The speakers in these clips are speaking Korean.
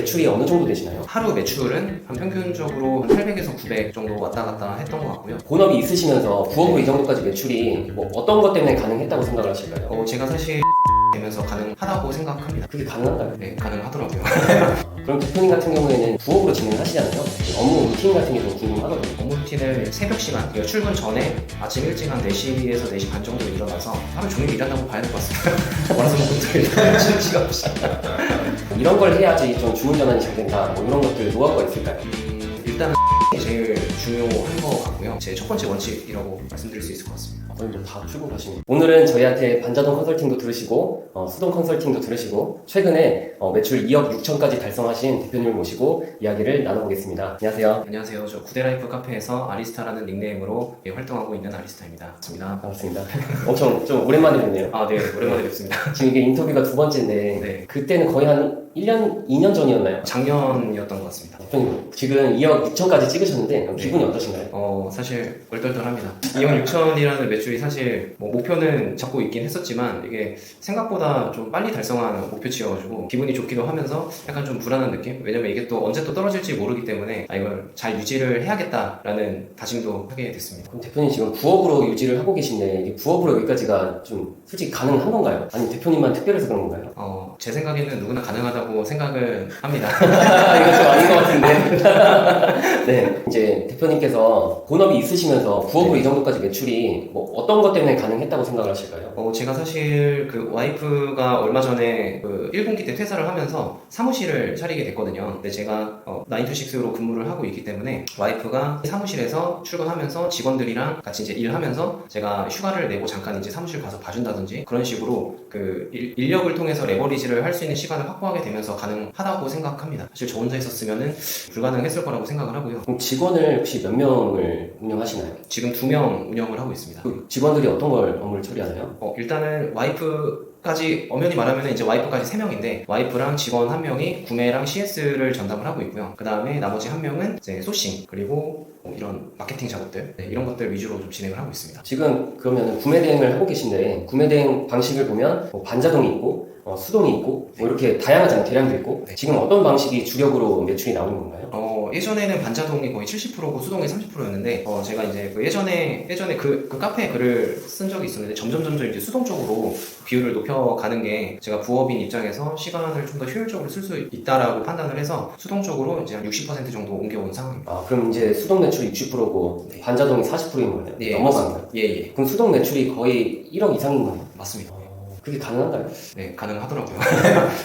매출이 어느 정도 되시나요? 하루 매출은 한 평균적으로 한 800에서 900 정도 왔다 갔다 했던 것 같고요. 본업이 있으시면서 부업으로 이 정도까지 매출이 뭐 어떤 것 때문에 가능했다고 생각을 하실까요? 제가 사실 되면서 가능하다고 생각합니다. 그게 가능한가요? 네, 가능하더라고요. 그럼 대표님 같은 경우에는 부업으로 진행하시잖아요. 업무 루틴 같은 게 좀 궁금하거든요. 업무 루틴을 새벽 시간, 그러니까 출근 전에 아침 일찍 한 4시에서 4시 반 정도 일어나서 하루 종일 일한다고 봐야 될 것 같습니다. 월화수목금토일 쉬는 시간 없이. 이런 걸 해야지 좀 주문 전환이 잘 된다. 뭐 이런 것들 노하우가 있을까요? 일단은 제일 중요한 것 같고요. 제 첫 번째 원칙이라고 말씀드릴 수 있을 것 같습니다. 오늘도 다 풀고 가시네요. 오늘은 저희한테 반자동 컨설팅도 들으시고 수동 컨설팅도 들으시고 최근에 매출 2억 6천까지 달성하신 대표님을 모시고 이야기를 나눠보겠습니다. 안녕하세요. 안녕하세요. 저 구데라이프 카페에서 아리스타라는 닉네임으로 활동하고 있는 아리스타입니다. 반갑습니다. 반갑습니다. 엄청 좀 오랜만에 뵙네요. 네. 오랜만에 뵙습니다. 지금 이게 인터뷰가 두 번째인데 네. 그때는 거의 한 1년, 2년 전이었나요? 작년이었던 것 같습니다. 대표님 지금 2억 6천까지 찍으셨는데 기분이 어떠신가요? 사실 얼떨떨합니다. 2억 6천이라는 매출이 사실 목표는 잡고 있긴 했었지만 이게 생각보다 좀 빨리 달성한 목표치여가지고 기분이 좋기도 하면서 약간 좀 불안한 느낌? 왜냐면 이게 또 언제 또 떨어질지 모르기 때문에 이걸 잘 유지를 해야겠다라는 다짐도 하게 됐습니다. 그럼 대표님 지금 부업으로 유지를 하고 계신데 이게 부업으로 여기까지가 좀 솔직히 가능한 건가요? 아니면 대표님만 특별해서 그런 건가요? 제 생각에는 누구나 가능하다고 생각을 합니다. 이거 좀 아닌 것 같은데. 네, 이제 대표님께서 본업이 있으시면서 부업으로 이 정도까지 매출이 뭐 어떤 것 때문에 가능했다고 생각을 하실까요? 제가 사실 그 와이프가 얼마 전에 그 1분기 때 퇴사를 하면서 사무실을 차리게 됐거든요. 근데 제가 9to6로 근무를 하고 있기 때문에 와이프가 사무실에서 출근하면서 직원들이랑 같이 이제 일하면서 제가 휴가를 내고 잠깐 이제 사무실 가서 봐준다든지 그런 식으로 그 인력을 통해서 레버리지를 할 수 있는 시간을 확보하게 되면서 가능하다고 생각합니다. 사실 저 혼자 있었으면은 불가능했을 거라고 생각을 하고요. 그럼 직원을 혹시 몇 명을 운영하시나요? 지금 2명 운영을 하고 있습니다. 그 직원들이 어떤 걸 업무를 처리하나요? 일단은 와이프까지 엄연히 말하면 이제 와이프까지 3명인데 와이프랑 직원 1명이 구매랑 CS를 전담을 하고 있고요. 그 다음에 나머지 1명은 이제 소싱 그리고 이런 마케팅 작업들 이런 것들 위주로 좀 진행을 하고 있습니다. 지금 그러면 구매 대행을 하고 계신데 구매 대행 방식을 보면 반자동이 있고 수동이 있고 뭐 이렇게 다양하잖아요. 대량도 있고 지금 어떤 방식이 주력으로 매출이 나오는 건가요? 예전에는 반자동이 거의 70%고 수동이 30%였는데 제가 이제 그 예전에 그 카페에 글을 쓴 적이 있었는데 점점 이제 수동 쪽으로 비율을 높여가는 게 제가 부업인 입장에서 시간을 좀 더 효율적으로 쓸 수 있다라고 판단을 해서 수동 쪽으로 이제 한 60% 정도 옮겨온 상황입니다. 그럼 이제 수동 매출이 60%고 반자동이 40%인 거네요? 예, 넘어간 거예요? 예. 그럼 수동 매출이 거의 1억 이상인 거예요? 맞습니다. 그게 가능한가요? 네, 가능하더라고요.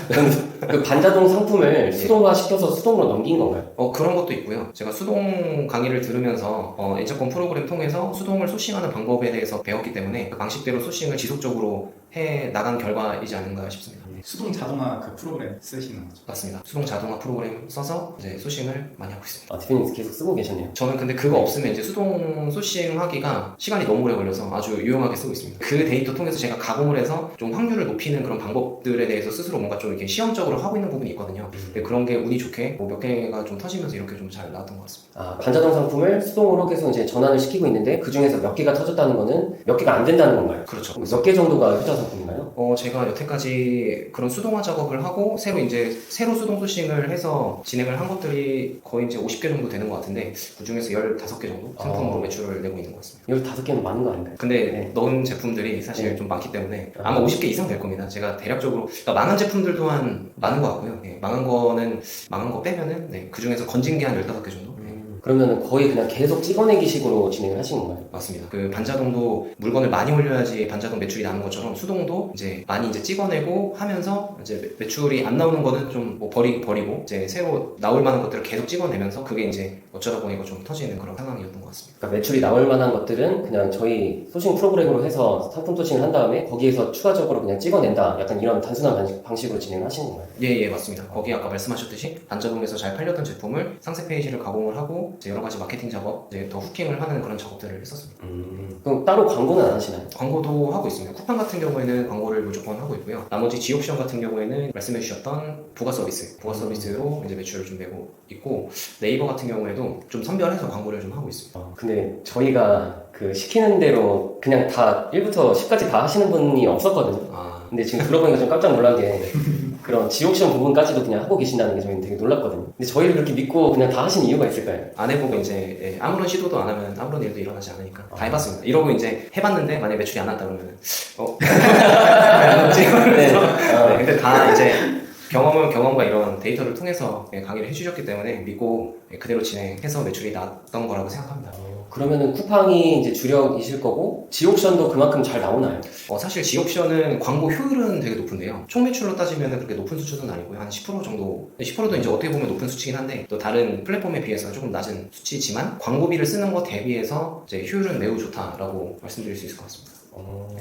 그럼 그 반자동 상품을 수동화 시켜서 수동으로 넘긴 건가요? 그런 것도 있고요. 제가 수동 강의를 들으면서 엔처권 프로그램 통해서 수동을 소싱하는 방법에 대해서 배웠기 때문에 그 방식대로 소싱을 지속적으로 해 나간 결과이지 않은가 싶습니다. 수동 자동화 그 프로그램 쓰시는 거죠? 맞습니다. 수동 자동화 프로그램 써서 이제 소싱을 많이 하고 있습니다. 대표님 계속 쓰고 계셨네요. 저는 근데 그거 없으면 이제 수동 소싱 하기가 시간이 너무 오래 걸려서 아주 유용하게 쓰고 있습니다. 그 데이터 통해서 제가 가공을 해서 좀 확률을 높이는 그런 방법들에 대해서 스스로 뭔가 좀 이렇게 시험적으로 하고 있는 부분이 있거든요. 근데 그런 게 운이 좋게 몇 개가 좀 터지면서 이렇게 좀 잘 나왔던 것 같습니다. 반자동 상품을 수동으로 계속 이제 전환을 시키고 있는데 그 중에서 몇 개가 터졌다는 거는 몇 개가 안 된다는 건가요? 그렇죠. 몇 개 정도가 효자 상품인가요? 제가 여태까지 그런 수동화 작업을 하고 새로 수동 소싱을 해서 진행을 한 것들이 거의 이제 50개 정도 되는 것 같은데 그 중에서 15개 정도 상품으로 매출을 내고 있는 것 같습니다. 15개는 많은 거 아닌가요? 근데 넣은 제품들이 사실 좀 많기 때문에 아마 50개 이상 될 겁니다. 제가 대략적으로 그러니까 망한 제품들 또한 많은 것 같고요. 망한 거 빼면은 그 중에서 건진 게 한 15개 정도? 그러면 거의 그냥 계속 찍어내기 식으로 진행을 하시는 건가요? 맞습니다. 그 반자동도 물건을 많이 올려야지 반자동 매출이 나는 것처럼 수동도 이제 많이 이제 찍어내고 하면서 이제 매출이 안 나오는 거는 좀 뭐 버리고 이제 새로 나올 만한 것들을 계속 찍어내면서 그게 이제 어쩌다 보니까 좀 터지는 그런 상황이었던 것 같습니다. 그러니까 매출이 나올 만한 것들은 그냥 저희 소싱 프로그램으로 해서 상품 소싱을 한 다음에 거기에서 추가적으로 그냥 찍어낸다. 약간 이런 단순한 방식으로 진행을 하시는 건가요? 예, 맞습니다. 거기 아까 말씀하셨듯이 반자동에서 잘 팔렸던 제품을 상세 페이지를 가공을 하고 이제 여러 가지 마케팅 작업, 이제 더 후킹을 하는 그런 작업들을 했었습니다. 그럼 따로 광고는 안 하시나요? 광고도 하고 있습니다. 쿠팡 같은 경우에는 광고를 무조건 하고 있고요. 나머지 지옵션 같은 경우에는 말씀해주셨던 부가 서비스로 이제 매출을 좀 내고 있고 네이버 같은 경우에도 좀 선별해서 광고를 좀 하고 있습니다. 근데 저희가 그 시키는 대로 그냥 다 1부터 10까지 다 하시는 분이 없었거든요. 근데 지금 들어보니까 좀 깜짝 놀란 게 그런 지옥시험 부분까지도 그냥 하고 계신다는 게 저희는 되게 놀랐거든요. 근데 저희를 그렇게 믿고 그냥 다 하신 이유가 있을까요? 안 해보고 이제 아무런 시도도 안 하면 아무런 일도 일어나지 않으니까 다 해봤습니다. 이러고 이제 해봤는데 만약에 매출이 안 났다 그러면 네. 네, 근데 다 이제 경험과 이런 데이터를 통해서 강의를 해주셨기 때문에 믿고 그대로 진행해서 매출이 났던 거라고 생각합니다. 그러면은 쿠팡이 이제 주력이실 거고 지옥션도 그만큼 잘 나오나요? 사실 지옥션은 광고 효율은 되게 높은데요. 총 매출로 따지면 그렇게 높은 수준은 아니고요. 한 10% 정도. 10%도 이제 어떻게 보면 높은 수치긴 한데 또 다른 플랫폼에 비해서 조금 낮은 수치지만 광고비를 쓰는 것 대비해서 이제 효율은 매우 좋다라고 말씀드릴 수 있을 것 같습니다.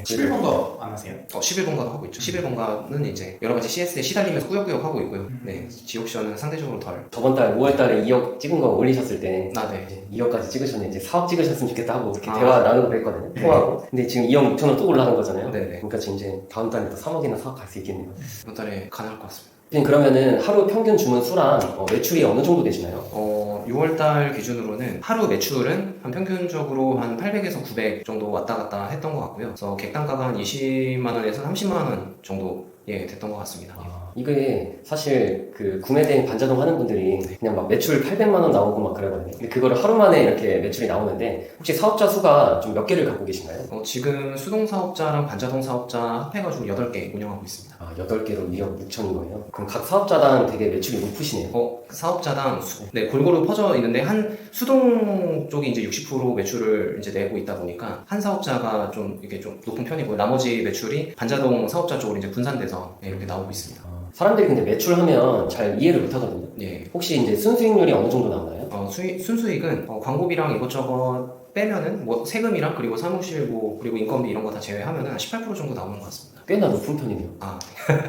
11번도 안 하세요? 11번가도 하고 있죠. 11번가는 이제 여러 가지 CS에 시달리면서 꾸역꾸역 하고 있고요. 네, 지옥션은 상대적으로 덜. 저번 달 5월 달에 2억 찍은 거 올리셨을 때 네. 2억까지 찍으셨는데 이제 4억 찍으셨으면 좋겠다 하고 이렇게 대화 나누고 그랬거든요. 통화하고. 근데 지금 2억 6천 원 또 올라간 거잖아요. 네네. 그러니까 지금 이제 다음 달에 또 3억이나 4억 갈 수 있겠네요. 이번 달에 가능할 것 같습니다. 그러면은 하루 평균 주문 수랑 매출이 어느 정도 되시나요? 6월달 기준으로는 하루 매출은 한 평균적으로 한 800에서 900 정도 왔다 갔다 했던 것 같고요. 그래서 객단가가 한 20만원에서 30만원 정도 됐던 것 같습니다. 이게 사실 그 구매대행 반자동 하는 분들이 그냥 막 매출 800만 원 나오고 막 그러거든요. 근데 그거를 하루 만에 이렇게 매출이 나오는데 혹시 사업자 수가 좀 몇 개를 갖고 계신가요? 지금 수동 사업자랑 반자동 사업자 합해가지고 8개 운영하고 있습니다. 8개로 2억 6천인 거예요? 그럼 각 사업자당 되게 매출이 높으시네요. 사업자당 골고루 퍼져 있는데 한 수동 쪽이 이제 60% 매출을 이제 내고 있다 보니까 한 사업자가 좀 이게 좀 높은 편이고 나머지 매출이 반자동 사업자 쪽으로 이제 분산돼서 이렇게 나오고 있습니다. 사람들이 근데 매출하면 잘 이해를 못 하거든요. 예. 혹시 이제 순수익률이 어느 정도 나오나요? 순수익은 광고비랑 이것저것 빼면은 뭐 세금이랑 그리고 사무실 그리고 인건비 이런 거 다 제외하면은 한 18% 정도 나오는 것 같습니다. 꽤나 높은 편이네요. 아,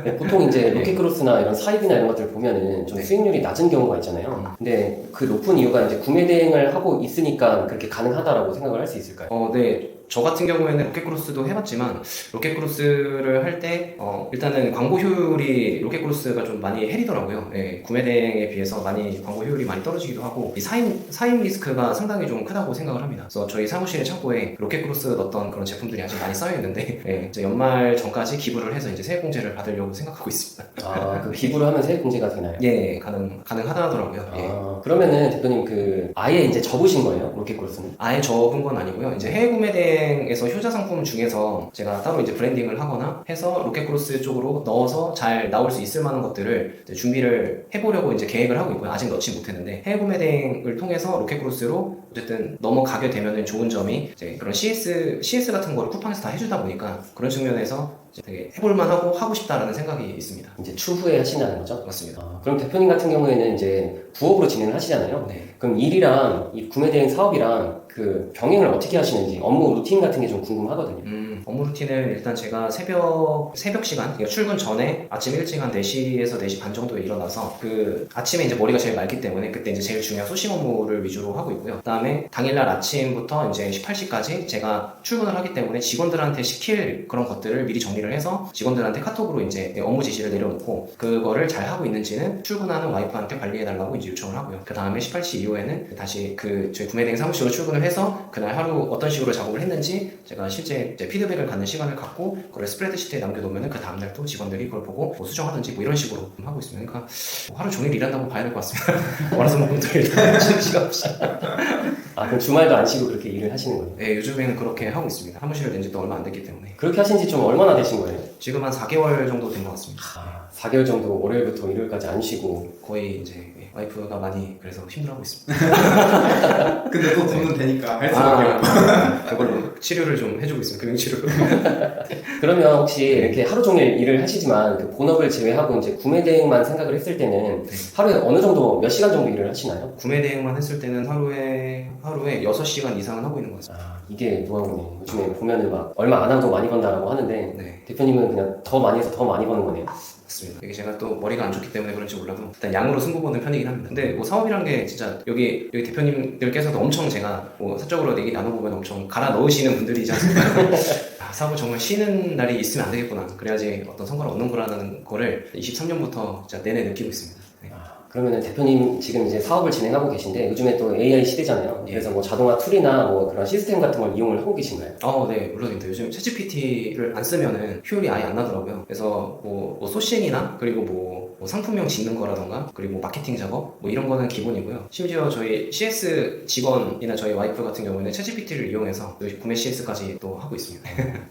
네, 보통 이제 로켓크로스나 이런 사입이나 이런 것들 보면은 좀 네. 수익률이 낮은 경우가 있잖아요. 근데 그 높은 이유가 이제 구매 대행을 하고 있으니까 그렇게 가능하다라고 생각을 할 수 있을까요? 네. 저 같은 경우에는 로켓크로스도 해봤지만 로켓크로스를 할 때 일단은 광고 효율이 로켓크로스가 좀 많이 해리더라고요. 예, 구매 대행에 비해서 많이 광고 효율이 많이 떨어지기도 하고 이 사임 리스크가 상당히 좀 크다고 생각을 합니다. 그래서 저희 사무실의 창고에 로켓크로스 넣었던 그런 제품들이 아직 많이 쌓여 있는데 예, 이제 연말 전까지 기부를 해서 이제 세액 공제를 받으려고 생각하고 있습니다. 그 기부를 하면 세액 공제가 되나요? 예, 가능하더라고요. 예. 그러면은 대표님 아예 이제 접으신 거예요? 로켓크로스는? 아예 접은 건 아니고요. 이제 해외 구매 대행에서 효자 상품 중에서 제가 따로 이제 브랜딩을 하거나 해서 로켓크로스 쪽으로 넣어서 잘 나올 수 있을 만한 것들을 이제 준비를 해보려고 이제 계획을 하고 있고요. 아직 넣지 못했는데 해외 구매 대행을 통해서 로켓크로스로 어쨌든 넘어가게 되면은 좋은 점이 이제 그런 CS 같은 거를 쿠팡에서 다 해주다 보니까 그런 측면에서 이제 되게 해볼만하고 하고 싶다라는 생각이 있습니다. 이제 추후에 하신다는 거죠? 맞습니다. 그럼 대표님 같은 경우에는 이제 부업으로 진행을 하시잖아요. 네. 그럼 일이랑 이 구매 대행 사업이랑 그 병행을 어떻게 하시는지 업무 루틴 같은 게 좀 궁금하거든요. 업무 루틴은 일단 제가 새벽 시간, 그러니까 출근 전에 아침 일찍 한 4시에서 4시 반 정도에 일어나서 그 아침에 이제 머리가 제일 맑기 때문에 그때 이제 제일 중요한 소싱 업무를 위주로 하고 있고요. 그다음에 당일날 아침부터 이제 18시까지 제가 출근을 하기 때문에 직원들한테 시킬 그런 것들을 미리 정리를 해서 직원들한테 카톡으로 이제 업무 지시를 내려놓고 그거를 잘 하고 있는지는 출근하는 와이프한테 관리해달라고 이제 요청을 하고요. 그 다음에 18시 이후에는 다시 저희 구매대행 사무실로 출근을 해서 그날 하루 어떤 식으로 작업을 했는지 제가 실제 이제 피드백을 갖는 시간을 갖고 그걸 스프레드시트에 남겨놓으면 그 다음날 또 직원들이 그걸 보고 뭐 수정하든지 뭐 이런 식으로 하고 있습니다. 그러니까 뭐 하루 종일 일한다고 봐야 될 것 같습니다. 월화수목금토일 쉬는 시간 없이. 그럼 주말도 안 쉬고 그렇게 일을 하시는 거예요? 네, 요즘에는 그렇게 하고 있습니다. 사무실을 낸 지도 얼마 안 됐기 때문에. 그렇게 하신 지 좀 얼마나 되신 거예요? 지금 한 4개월 정도 된 것 같습니다. 4개월 정도 월요일부터 일요일까지 안 쉬고 거의 이제 와이프가 많이 그래서 힘들어하고 있습니다. 근데 또 돈은 되니까 할 수밖에 없고. 그걸로 치료를 좀 해주고 있습니다. 금융치료를. 그러면 혹시 이렇게 하루 종일 일을 하시지만 그 본업을 제외하고 이제 구매 대행만 생각을 했을 때는 하루에 어느 정도 몇 시간 정도 일을 하시나요? 구매 대행만 했을 때는 하루에 6시간 이상은 하고 있는 것 같습니다. 이게 노하우네요. 요즘에 보면은 막 얼마 안 하고 많이 번다라고 하는데 네. 대표님은 그냥 더 많이 해서 더 많이 버는 거네요. 맞습니다. 이게 제가 또 머리가 안 좋기 때문에 그런지 몰라도 일단 양으로 승부 보는 편이긴 합니다. 근데 뭐 사업이란 게 진짜 여기 대표님들께서도 엄청 제가 뭐 사적으로 얘기 나눠보면 엄청 갈아 넣으시는 분들이지 않습니까? 사업을 정말 쉬는 날이 있으면 안 되겠구나. 그래야지 어떤 성과를 얻는 거라는 거를 23년부터 진짜 내내 느끼고 있습니다. 네. 그러면은 대표님 지금 이제 사업을 진행하고 계신데 요즘에 또 AI 시대잖아요. 예. 그래서 뭐 자동화 툴이나 뭐 그런 시스템 같은 걸 이용을 하고 계신가요? 네, 물론입니다. 요즘 챗GPT를 안 쓰면은 효율이 아예 안 나더라고요. 그래서 뭐 소싱이나 그리고 뭐 상품명 짓는 거라던가 그리고 뭐 마케팅 작업 뭐 이런 거는 기본이고요. 심지어 저희 CS 직원이나 저희 와이프 같은 경우에는 챗GPT를 이용해서 구매 CS까지 또 하고 있습니다.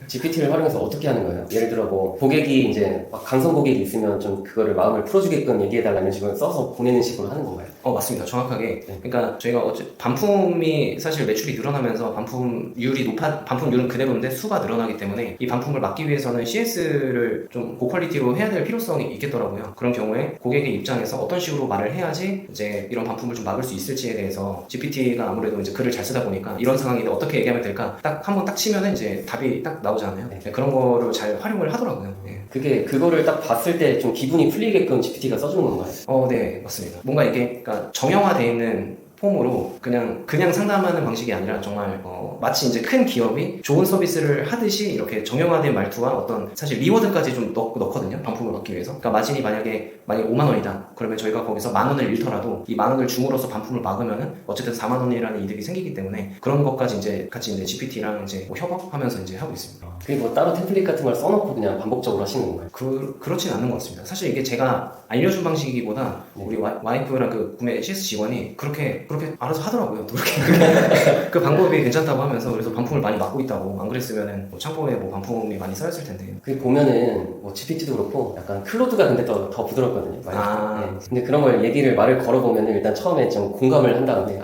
GPT를 활용해서 어떻게 하는 거예요? 예를 들어 뭐 고객이 이제 막 강성 고객이 있으면 좀 그거를 마음을 풀어주게끔 얘기해달라는 식으로 써서 보내는 식으로 하는 건가요? 맞습니다. 정확하게. 그러니까 저희가 반품이 사실 매출이 늘어나면서 반품률은 그대로인데 수가 늘어나기 때문에 이 반품을 막기 위해서는 CS를 좀 고퀄리티로 해야 될 필요성이 있겠더라고요. 그런 경우에 고객의 입장에서 어떤 식으로 말을 해야지 이제 이런 반품을 좀 막을 수 있을지에 대해서 GPT가 아무래도 이제 글을 잘 쓰다 보니까 이런 상황인데 어떻게 얘기하면 될까? 딱 한번 딱 치면은 이제 답이 딱 나오잖아요. 네, 그런 거를 잘 활용을 하더라고요. 네. 그거를 딱 봤을 때 좀 기분이 풀리게끔 GPT가 써주는 건가요? 네, 맞습니다. 뭔가 이게 그러니까 정형화되어 있는 폼으로 그냥 상담하는 방식이 아니라 정말 마치 이제 큰 기업이 좋은 서비스를 하듯이 이렇게 정형화된 말투와 어떤 사실 리워드까지 좀 넣거든요. 반품을 받기 위해서. 그러니까 마진이 만약에 5만 원이다. 그러면 저희가 거기서 만 원을 잃더라도 이 만 원을 줌으로써 반품을 막으면은 어쨌든 4만 원이라는 이득이 생기기 때문에 그런 것까지 이제 같이 이제 GPT랑 이제 뭐 협업하면서 이제 하고 있습니다. 그리고 뭐 따로 템플릿 같은 걸 써놓고 그냥 반복적으로 하시는 건가요? 그렇진 않은 것 같습니다. 사실 이게 제가 알려준 방식이기보다 우리 와이프랑 그 구매 CS 직원이 그렇게 알아서 하더라고요. 또 이렇게 그 방법이 괜찮다고 하면서 그래서 반품을 많이 막고 있다고. 안 그랬으면은 뭐 창고에 뭐 반품이 많이 쌓였을 텐데. 그 보면은 뭐 GPT도 그렇고 약간 클로드가 근데 더 부드럽거든요. 네. 근데 그런 걸 말을 걸어보면은 일단 처음에 좀 공감을 한 다음에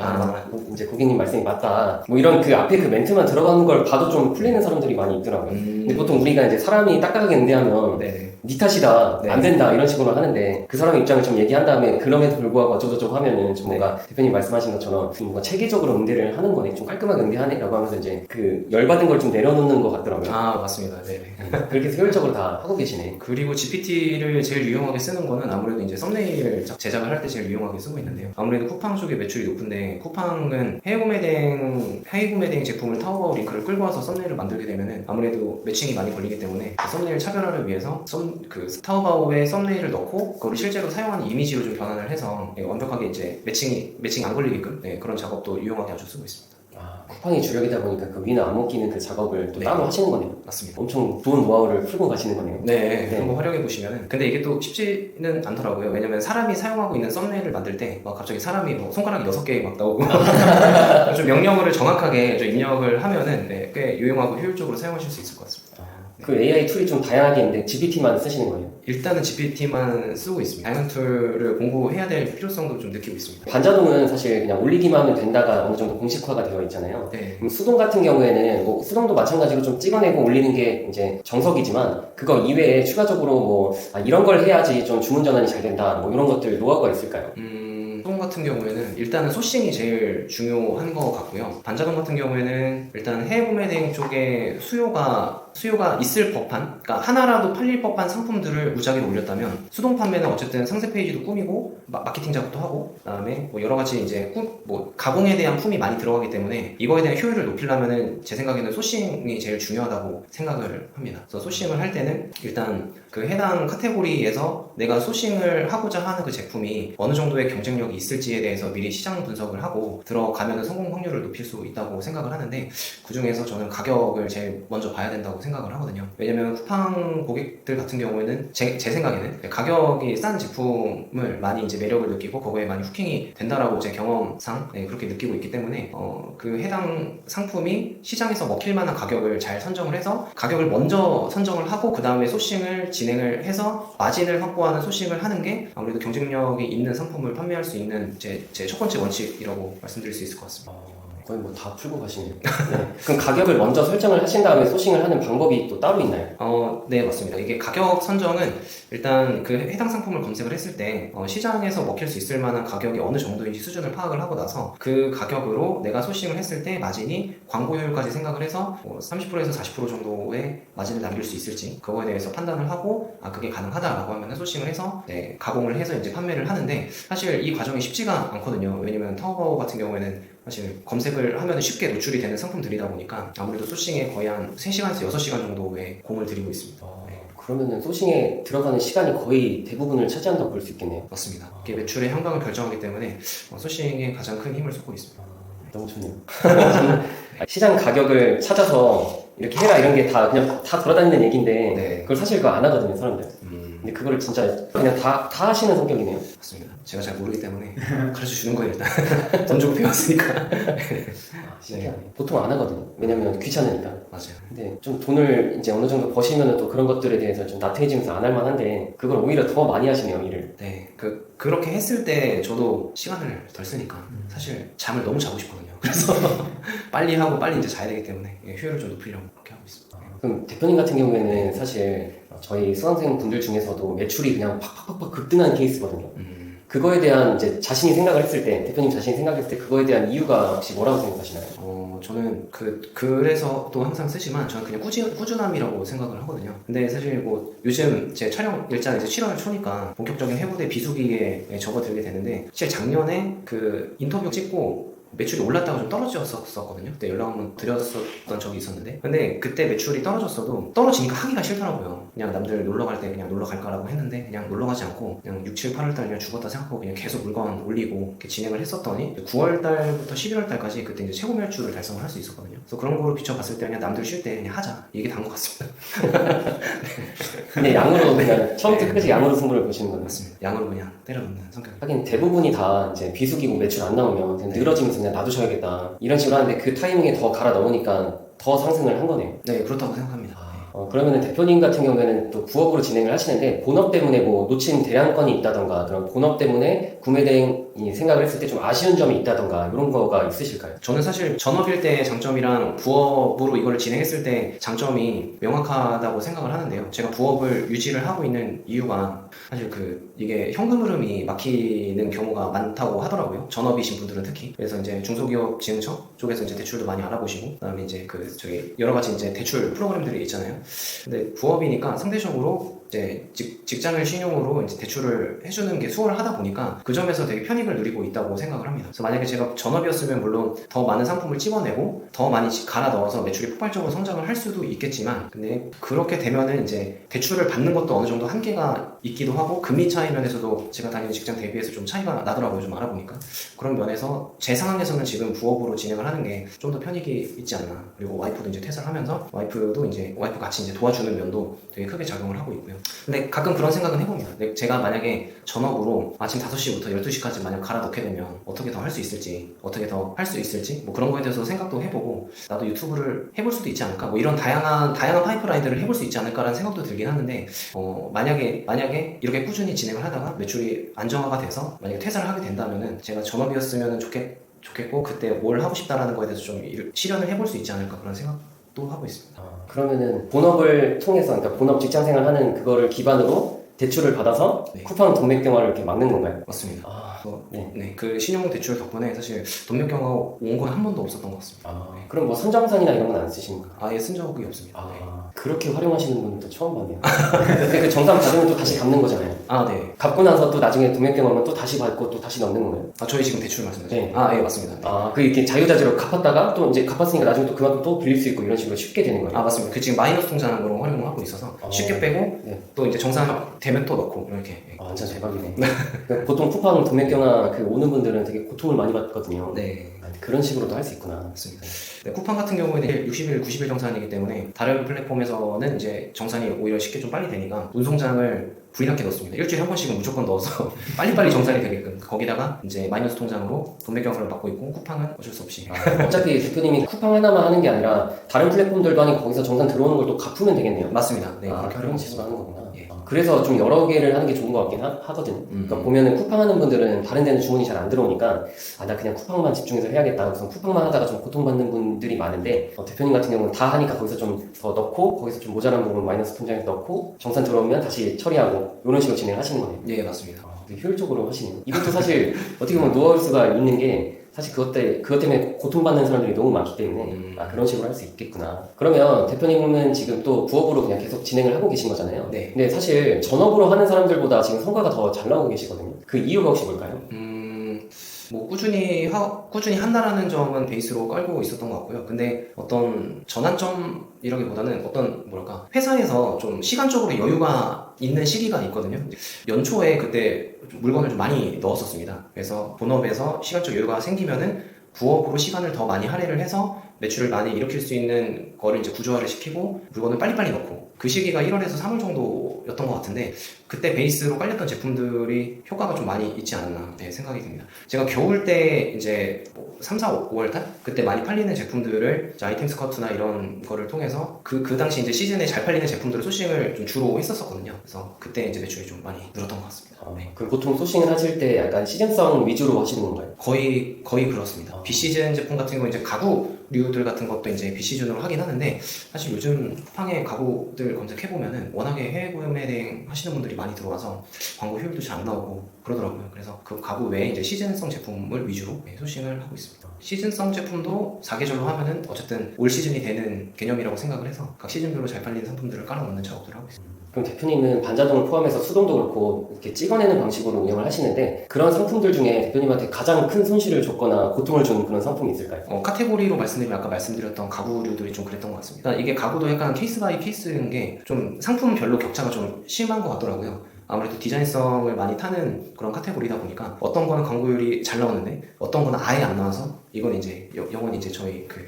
이제 고객님 말씀이 맞다. 뭐 이런 그 앞에 그 멘트만 들어가는 걸 봐도 좀 풀리는 사람들이 많이 있더라고요. 근데 보통 우리가 이제 사람이 딱딱하게 응대하면 네 탓이다, 안 된다 이런 식으로 하는데 그 사람 입장을 좀 얘기한 다음에 그럼에도 불구하고 어쩌고저쩌고 하면은 좀 뭔가 대표님 말씀하신 것처럼 좀 뭔가 체계적으로 응대를 하는 거네, 좀 깔끔하게 응대하네라고 하면서 이제 그 열받은 걸 좀 내려놓는 것 같더라고요. 맞습니다. 네. 그렇게 해서 효율적으로 다 하고 계시네. 그리고 GPT를 제일 유용하게 쓰는 거는 아무래도 이제 썸네일 제작을 할 때 제일 유용하게 쓰고 있는데요. 아무래도 쿠팡 쪽에 매출이 높은데 쿠팡은 해외 구매대행 제품을 타오바오 링크를 끌고 와서 썸네일을 만들게 되면은 아무래도 매칭이 많이 걸리기 때문에 그 썸네일 차별화를 위해서 타오바오에 썸네일을 넣고 그걸 실제로 사용하는 이미지로 좀 변환을 해서 완벽하게 이제 매칭이 안 걸리게끔 그런 작업도 유용하게 아주 쓰고 있습니다. 쿠팡이 주력이다 보니까 그 위는 안 먹히는 그 작업을 또 따로 하시는 거네요. 맞습니다. 엄청 좋은 노하우를 풀고 가시는 거네요. 네, 그런 거 활용해 보시면은. 근데 이게 또 쉽지는 않더라고요. 왜냐면 사람이 사용하고 있는 썸네일을 만들 때 막 갑자기 사람이 뭐 손가락이 6개 막 나오고 좀 명령어를 정확하게 좀 입력을 하면은 꽤 유용하고 효율적으로 사용하실 수 있을 것 같습니다. 그 AI 툴이 좀 다양하게 있는데 GPT만 쓰시는 거예요? 일단은 GPT만 쓰고 있습니다. 다양한 툴을 공부해야 될 필요성도 좀 느끼고 있습니다. 반자동은 사실 그냥 올리기만 하면 된다가 어느 정도 공식화가 되어 있잖아요. 그럼 수동 같은 경우에는 뭐 수동도 마찬가지로 좀 찍어내고 올리는 게 이제 정석이지만 그거 이외에 추가적으로 뭐 이런 걸 해야지 좀 주문 전환이 잘 된다 뭐 이런 것들 노하우가 있을까요? 수동 같은 경우에는 일단은 소싱이 제일 중요한 것 같고요. 반자동 같은 경우에는 일단 해외 구매 대행 쪽에 수요가 있을 법한, 그러니까 하나라도 팔릴 법한 상품들을 무작위로 올렸다면 수동 판매는 어쨌든 상세 페이지도 꾸미고 마케팅 작업도 하고 그다음에 뭐 여러 가지 이제 가공에 대한 품이 많이 들어가기 때문에 이거에 대한 효율을 높이려면은 제 생각에는 소싱이 제일 중요하다고 생각을 합니다. 그래서 소싱을 할 때는 일단 그 해당 카테고리에서 내가 소싱을 하고자 하는 그 제품이 어느 정도의 경쟁력이 있을지에 대해서 미리 시장 분석을 하고 들어가면 성공 확률을 높일 수 있다고 생각을 하는데 그 중에서 저는 가격을 제일 먼저 봐야 된다고 생각을 하거든요. 왜냐면 쿠팡 고객들 같은 경우에는 제 생각에는 가격이 싼 제품을 많이 이제 매력을 느끼고 그거에 많이 후킹이 된다라고 제 경험상 그렇게 느끼고 있기 때문에 그 해당 상품이 시장에서 먹힐 만한 가격을 잘 선정을 해서 가격을 먼저 선정을 하고 그 다음에 소싱을 진행을 해서 마진을 확보하는 소싱을 하는 게 아무래도 경쟁력이 있는 상품을 판매할 수 있는 제 첫 번째 원칙이라고 말씀드릴 수 있을 것 같습니다. 거의 뭐 다 풀고 가시네요. 그럼 가격을 먼저 설정을 하신 다음에 소싱을 하는 방법이 또 따로 있나요? 네, 맞습니다. 이게 가격 선정은 일단 그 해당 상품을 검색을 했을 때 시장에서 먹힐 수 있을 만한 가격이 어느 정도인지 수준을 파악을 하고 나서 그 가격으로 내가 소싱을 했을 때 마진이 광고 효율까지 생각을 해서 30%에서 40% 정도의 마진을 남길 수 있을지 그거에 대해서 판단을 하고 그게 가능하다라고 하면 소싱을 해서 가공을 해서 이제 판매를 하는데 사실 이 과정이 쉽지가 않거든요. 왜냐면 타오바오 같은 경우에는 사실 검색을 하면 쉽게 노출이 되는 상품들이다 보니까 아무래도 소싱에 거의 한 3시간에서 6시간 정도의 공을 들이고 있습니다. 그러면은 소싱에 들어가는 시간이 거의 대부분을 차지한다고 볼 수 있겠네요. 맞습니다. 이게 매출의 향방을 결정하기 때문에 소싱에 가장 큰 힘을 쏟고 있습니다. 너무 좋네요. 시장 가격을 찾아서 이렇게 해라 이런 게 다 그냥 다 돌아다니는 얘기인데 네. 그걸 사실 그거 안 하거든요, 사람들. 근데 그거를 진짜 그냥 다 하시는 성격이네요. 맞습니다. 제가 잘 모르기 때문에 가르쳐 주는 거예요, 일단. 돈 주고 배웠으니까. 신기하네. 보통 안 하거든요. 왜냐면 귀찮으니까. 맞아요. 근데 좀 돈을 이제 어느 정도 버시면은 또 그런 것들에 대해서 좀 나태해지면서 안 할 만한데 그걸 오히려 더 많이 하시네요, 일을. 네, 그렇게 했을 때 저도 시간을 덜 쓰니까 사실 잠을 너무 자고 싶거든요. 그래서 빨리 하고 빨리 이제 자야 되기 때문에 효율을 좀 높이려고 그렇게 하고 있습니다. 그럼 대표님 같은 경우에는 사실 저희 수강생 분들 중에서도 매출이 그냥 팍팍팍팍 급등하는 케이스거든요. 그거에 대한 이제 자신이 생각을 했을 때, 대표님 자신이 생각했을 때 그거에 대한 이유가 혹시 뭐라고 생각하시나요? 저는 그래서 또 항상 쓰지만 저는 그냥 꾸준함이라고 생각을 하거든요. 근데 사실 뭐 요즘 제 촬영 일정 이제 7월 초니까 본격적인 해고대 비수기에 접어들게 되는데 사실 작년에 그 인터뷰 찍고 매출이 올랐다가 좀 떨어졌었거든요. 그때 연락 한번 드렸었던 적이 있었는데 근데 그때 매출이 떨어졌어도 떨어지니까 하기가 싫더라고요. 그냥 남들 놀러 갈 때 그냥 놀러 갈까라고 했는데 그냥 놀러 가지 않고 그냥 6, 7, 8월 달 그냥 죽었다 생각하고 그냥 계속 물건 올리고 이렇게 진행을 했었더니 9월 달부터 11월 달까지 그때 이제 최고 매출을 달성을 할 수 있었거든요. 그래서 그런 거로 비춰봤을 때 그냥 남들 쉴 때 그냥 하자 이게 단 것 같습니다. 근데 양으로 그냥 처음부터 끝까지 양으로 승부를 보시는 건 맞습니다. 양으로 그냥 때려놓는 성격. 하긴 대부분이 다 이제 비수기고 매출 안 나오면 그냥 늘어지면서 그냥 놔두셔야겠다 이런 식으로 하는데 그 타이밍에 더 갈아 넣으니까 더 상승을 한 거네요. 네, 그렇다고 생각합니다. 그러면은 대표님 같은 경우에는 또 부업으로 진행을 하시는데 본업 때문에 뭐 놓친 대량건이 있다던가 그런 본업 때문에 구매 대행이 생각을 했을 때 좀 아쉬운 점이 있다던가 이런 거가 있으실까요? 저는 사실 전업일 때 장점이랑 부업으로 이걸 진행했을 때 장점이 명확하다고 생각을 하는데요. 제가 부업을 유지를 하고 있는 이유가 사실 이게 현금 흐름이 막히는 경우가 많다고 하더라고요. 전업이신 분들은 특히. 그래서 이제 중소기업 지능청 쪽에서 이제 대출도 많이 알아보시고 그다음에 이제 여러 가지 이제 대출 프로그램들이 있잖아요. 근데 부업이니까 상대적으로 이제 직장을 신용으로 이제 대출을 해주는 게 수월하다 보니까 그 점에서 되게 편익을 누리고 있다고 생각을 합니다. 그래서 만약에 제가 전업이었으면 물론 더 많은 상품을 집어내고 더 많이 갈아 넣어서 매출이 폭발적으로 성장을 할 수도 있겠지만 근데 그렇게 되면은 이제 대출을 받는 것도 어느 정도 한계가 있기도 하고 금리 차이 면에서도 제가 다니는 직장 대비해서 좀 차이가 나더라고요. 좀 알아보니까 그런 면에서 제 상황에서는 지금 부업으로 진행을 하는 게 좀 더 편익이 있지 않나. 그리고 와이프도 이제 퇴사를 하면서 와이프도 이제 와이프 같이 이제 도와주는 면도 되게 크게 작용을 하고 있고요. 근데 가끔 그런 생각은 해봅니다. 제가 만약에 전업으로 아침 5시부터 12시까지 만약 갈아 넣게 되면 어떻게 더 할 수 있을지, 어떻게 더 할 수 있을지, 뭐 그런 거에 대해서 생각도 해보고, 나도 유튜브를 해볼 수도 있지 않을까? 뭐 이런 다양한 파이프라인들을 해볼 수 있지 않을까라는 생각도 들긴 하는데, 만약에 이렇게 꾸준히 진행을 하다가 매출이 안정화가 돼서 만약에 퇴사를 하게 된다면은 제가 전업이었으면 좋겠고, 그때 뭘 하고 싶다라는 거에 대해서 좀 실현을 해볼 수 있지 않을까 그런 생각도 하고 있습니다. 그러면은 본업을 통해서, 그러니까 본업 직장생활 하는 그거를 기반으로 대출을 받아서 네. 쿠팡 돈맥경화를 이렇게 막는 건가요? 맞습니다. 네. 네, 그 신용 대출 덕분에 사실 돈맥경화가 온 건 한 번도 없었던 것 같습니다. 네. 그럼 뭐 선정산이나 이런 건 안 쓰십니까? 아예 쓴 적이 없습니다. 네. 그렇게 활용하시는 분은 또 처음 봤네요. 근데 그 정산 받으면 또 다시 갚는 거잖아요. 네. 갚고 나서 또 나중에 돈맥경화면 또 다시 받고 또 다시 넣는 거예요? 저희 지금 대출 말씀하시죠? 네. 예, 맞습니다. 네. 그 이렇게 자유자재로 갚았다가 또 이제 갚았으니까 나중에 또 그만큼 또 빌릴 수 있고 이런 식으로 쉽게 되는 거예요? 맞습니다. 그 지금 마이너스 통장으로 활용을 하고 있어서 쉽게 빼고 네. 또 이제 정산 되면 또 넣고 이렇게. 완전 대박이네. 그러니까 보통 쿠팡 돈맥경화 오는 분들은 되게 고통을 많이 받거든요. 네. 그런 식으로도 할 수 있구나. 맞습니다. 네, 쿠팡 같은 경우에는 60일, 90일 정산이기 때문에 다른 플랫폼에서는 이제 정산이 오히려 쉽게 좀 빨리 되니까 운송장을 부인하게 넣습니다. 일주일에 한 번씩은 무조건 넣어서 빨리빨리 정산이 되게끔 거기다가 이제 마이너스 통장으로 돈맥경화를 받고 있고 쿠팡은 어쩔 수 없이 어차피 대표님이 쿠팡 하나만 하는 게 아니라 다른 플랫폼들도 아닌 거기서 정산 들어오는 걸 또 갚으면 되겠네요. 맞습니다. 네, 그렇게 그런 식으로 하는 거구나. 예. 그래서 좀 여러 개를 하는 게 좋은 것 같긴 하거든요. 그러니까 보면은 쿠팡 하는 분들은 다른 데는 주문이 잘 안 들어오니까 나 그냥 쿠팡만 집중해서 해야겠다. 그래서 쿠팡만 하다가 좀 고통받는 분들이 많은데 대표님 같은 경우는 다 하니까 거기서 좀 더 넣고 거기서 좀 모자란 부분 마이너스 통장에 넣고 정산 들어오면 다시 처리하고 이런 식으로 진행하시는 거네요. 예, 맞습니다. 되게 효율적으로 하시네요. 이것도 사실 어떻게 보면 노하울 수가 있는 게 사실 그것 때문에 고통받는 사람들이 너무 많기 때문에 그런 식으로 할 수 있겠구나. 그러면 대표님은 지금 또 부업으로 그냥 계속 진행을 하고 계신 거잖아요. 네. 근데 사실 전업으로 하는 사람들보다 지금 성과가 더 잘 나오고 계시거든요. 그 이유가 혹시 뭘까요? 뭐 꾸준히 한다라는 점은 베이스로 깔고 있었던 것 같고요. 근데 어떤 전환점이라기보다는 어떤 뭐랄까 회사에서 좀 시간적으로 여유가 있는 시기가 있거든요. 연초에 그때 물건을 좀 많이 넣었었습니다. 그래서 본업에서 시간적 여유가 생기면은 부업으로 시간을 더 많이 할애를 해서 매출을 많이 일으킬 수 있는 거를 이제 구조화를 시키고 물건을 빨리빨리 넣고, 그 시기가 1월에서 3월 정도였던 것 같은데 그때 베이스로 깔렸던 제품들이 효과가 좀 많이 있지 않았나 생각이 듭니다. 제가 겨울 때 이제 3, 4, 5월달 그때 많이 팔리는 제품들을 아이템 스커트나 이런 거를 통해서 그 당시 이제 시즌에 잘 팔리는 제품들을 소싱을 좀 주로 했었거든요. 그래서 그때 이제 매출이 좀 많이 늘었던 것 같습니다. 그럼 보통 소싱을 하실 때 약간 시즌성 위주로 하시는 건가요? 거의 그렇습니다. 비시즌 제품 같은 경우 이제 가구류들 같은 것도 이제 비시즌으로 하긴 하는데, 사실 요즘 쿠팡에 가구들 검색해보면은 워낙에 해외 구매 대행 하시는 분들이 많이 들어와서 광고 효율도 잘 안 나오고 그러더라고요. 그래서 그 가구 외에 이제 시즌성 제품을 위주로 소싱을 하고 있습니다. 시즌성 제품도 사계절로 하면은 어쨌든 올 시즌이 되는 개념이라고 생각을 해서 각 시즌별로 잘 팔리는 상품들을 깔아놓는 작업들을 하고 있습니다. 그럼 대표님은 반자동을 포함해서 수동도 그렇고 이렇게 찍어내는 방식으로 운영을 하시는데, 그런 상품들 중에 대표님한테 가장 큰 손실을 줬거나 고통을 준 그런 상품이 있을까요? 카테고리로 말씀드리면 아까 말씀드렸던 가구류들이 좀 그랬던 것 같습니다. 그러니까 이게 가구도 약간 케이스 바이 케이스인 게 좀 상품별로 격차가 좀 심한 것 같더라고요. 아무래도 디자인성을 많이 타는 그런 카테고리다 보니까 어떤 거는 광고율이 잘 나오는데 어떤 거는 아예 안 나와서 이건 이제 영원히 이제 저희 그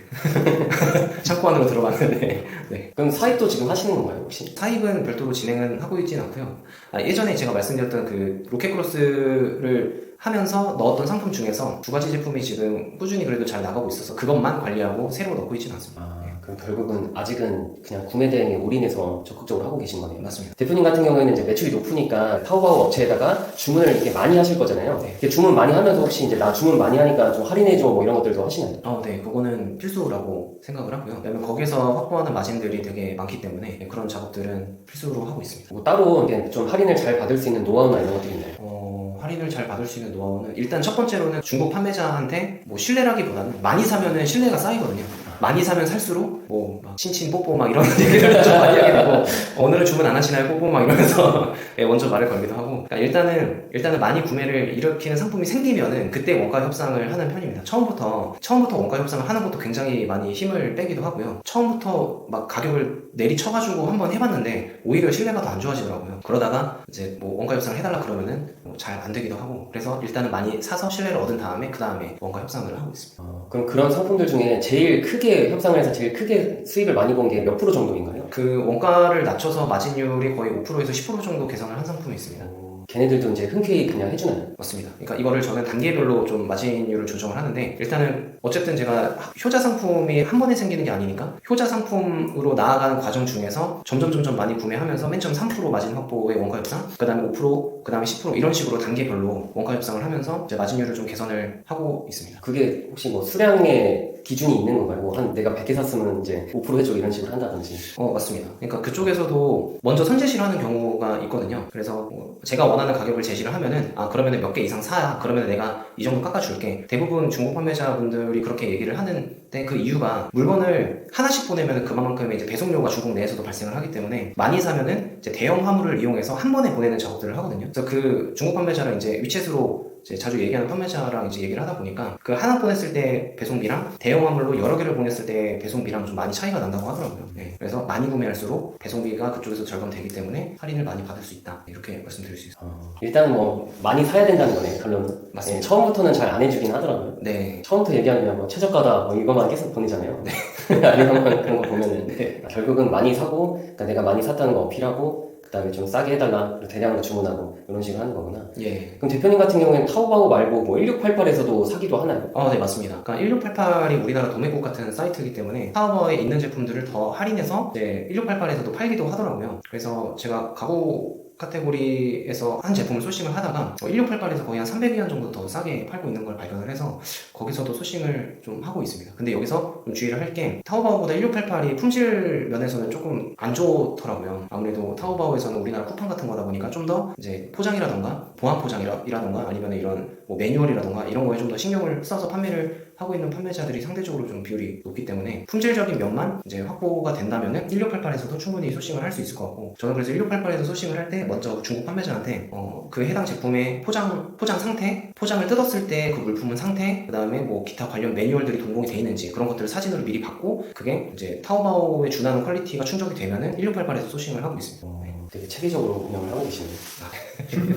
창고 안으로 들어갔는데 네. 그럼 사입도 지금 하시는 건가요, 혹시? 사입은 별도로 진행은 하고 있진 않고요. 예전에 제가 말씀드렸던 그 로켓크로스를 하면서 넣었던 상품 중에서 2가지 제품이 지금 꾸준히 그래도 잘 나가고 있어서 그것만 관리하고 새로 넣고 있지는 않습니다. 그럼 결국은 아직은 그냥 구매 대행에 올인해서 적극적으로 하고 계신 거네요. 맞습니다. 대표님 같은 경우에는 이제 매출이 높으니까 타오바오 업체에다가 주문을 이렇게 많이 하실 거잖아요. 네. 이렇게 주문 많이 하면서 혹시 이제 나 주문 많이 하니까 좀 할인해줘 뭐 이런 것들도 하시나요? 네, 그거는 필수라고 생각을 하고요. 왜냐면 거기서 확보하는 마진들이 되게 많기 때문에 그런 작업들은 필수로 하고 있습니다. 뭐 따로 이렇게 좀 할인을 잘 받을 수 있는 노하우나 이런 것들이 있나요? 할인을 잘 받을 수 있는 노하우는 일단 첫 번째로는 중국 판매자한테 뭐 신뢰라기보다는 많이 사면은 신뢰가 쌓이거든요. 많이 사면 살수록 뭐 막 친친 뽀뽀 막 이런 얘기를 좀 많이 하게 되고, 오늘은 주문 안 하시나요 뽀뽀 막 이러면서 먼저 말을 걸기도 하고, 그러니까 일단은 많이 구매를 일으키는 상품이 생기면은 그때 원가 협상을 하는 편입니다. 처음부터 원가 협상을 하는 것도 굉장히 많이 힘을 빼기도 하고요. 처음부터 막 가격을 내리쳐가지고 한번 해봤는데 오히려 신뢰가 더 안 좋아지더라고요. 그러다가 이제 뭐 원가 협상을 해달라 그러면은 잘 안 되기도 하고, 그래서 일단은 많이 사서 신뢰를 얻은 다음에 그 다음에 원가 협상을 하고 있습니다. 그럼 그런 상품들 중에 제일 크게 협상을 해서 제일 크게 수익을 많이 본 게 몇 프로 정도인가요? 그 원가를 낮춰서 마진율이 거의 5%에서 10% 정도 개선을 한 상품이 있습니다. 걔네들도 이제 흔쾌히 그냥 해주나요? 맞습니다. 그러니까 이거를 저는 단계별로 좀 마진율을 조정을 하는데, 일단은 어쨌든 제가 효자 상품이 한 번에 생기는 게 아니니까 효자 상품으로 나아가는 과정 중에서 점점 많이 구매하면서 맨 처음 3% 마진 확보의 원가 협상, 그 다음에 5%, 그 다음에 10% 이런 식으로 단계별로 원가 협상을 하면서 이제 마진율을 좀 개선을 하고 있습니다. 그게 혹시 뭐 수량의 기준이 있는 건가요? 뭐 한 내가 100개 샀으면 이제 5% 해줘 이런 식으로 한다든지. 맞습니다. 그러니까 그쪽에서도 먼저 선제시를 하는 경우가 있거든요. 그래서 제가 원하는 가격을 제시를 하면은 그러면 몇 개 이상 사. 그러면 내가 이 정도 깎아줄게. 대부분 중국 판매자분들이 그렇게 얘기를 하는데, 그 이유가 물건을 하나씩 보내면은 그만큼의 이제 배송료가 중국 내에서도 발생을 하기 때문에 많이 사면은 이제 대형 화물을 이용해서 한 번에 보내는 작업들을 하거든요. 그래서 그 중국 판매자랑 이제 위챗으로 자주 얘기하는 판매자랑 이제 얘기를 하다 보니까 그 하나 보냈을 때 배송비랑 대형 화물로 여러 개를 보냈을 때 배송비랑 좀 많이 차이가 난다고 하더라고요. 네. 그래서 많이 구매할수록 배송비가 그쪽에서 절감되기 때문에 할인을 많이 받을 수 있다. 이렇게 말씀드릴 수 있습니다. 일단 뭐 많이 사야 된다는 거네요, 결론은. 맞습니다. 네, 처음부터는 잘 안 해주긴 하더라고요. 네. 처음부터 얘기하면 뭐 최저가다 뭐 이것만 계속 보내잖아요. 네. 아니면 그런 거 보면은 결국은 많이 사고, 그러니까 내가 많이 샀다는 거 어필하고, 그 다음에 좀 싸게 해달라, 그리고 대량으로 주문하고 이런 식으로 하는 거구나. 예. 그럼 대표님 같은 경우에는 타오바오 말고 뭐 1688에서도 사기도 하나요? 네, 맞습니다. 그러니까 1688이 우리나라 도매국 같은 사이트이기 때문에 타오바오에 있는 제품들을 더 할인해서 이제 1688에서도 팔기도 하더라고요. 그래서 제가 가구 카테고리에서 한 제품을 소싱을 하다가 1688에서 거의 한 300위안 정도 더 싸게 팔고 있는 걸 발견을 해서 거기서도 소싱을 좀 하고 있습니다. 근데 여기서 좀 주의를 할 게, 타오바오보다 1688이 품질 면에서는 조금 안 좋더라고요. 아무래도 타오바오에서는 우리나라 쿠팡 같은 거다 보니까 좀 더 이제 포장이라던가 보안 포장이라던가 아니면 이런 뭐 매뉴얼이라던가 이런 거에 좀 더 신경을 써서 판매를 하고 있는 판매자들이 상대적으로 좀 비율이 높기 때문에 품질적인 면만 이제 확보가 된다면은 1688에서도 충분히 소싱을 할 수 있을 것 같고, 저는 그래서 1688에서 소싱을 할 때 먼저 중국 판매자한테 그 해당 제품의 포장 상태, 포장을 뜯었을 때 그 물품은 상태, 그 다음에 뭐 기타 관련 매뉴얼들이 동봉이 돼 있는지 그런 것들을 사진으로 미리 받고, 그게 이제 타오바오에 준하는 퀄리티가 충족이 되면은 1688에서 소싱을 하고 있습니다. 네. 되게 체계적으로 운영을 하고 계시네요.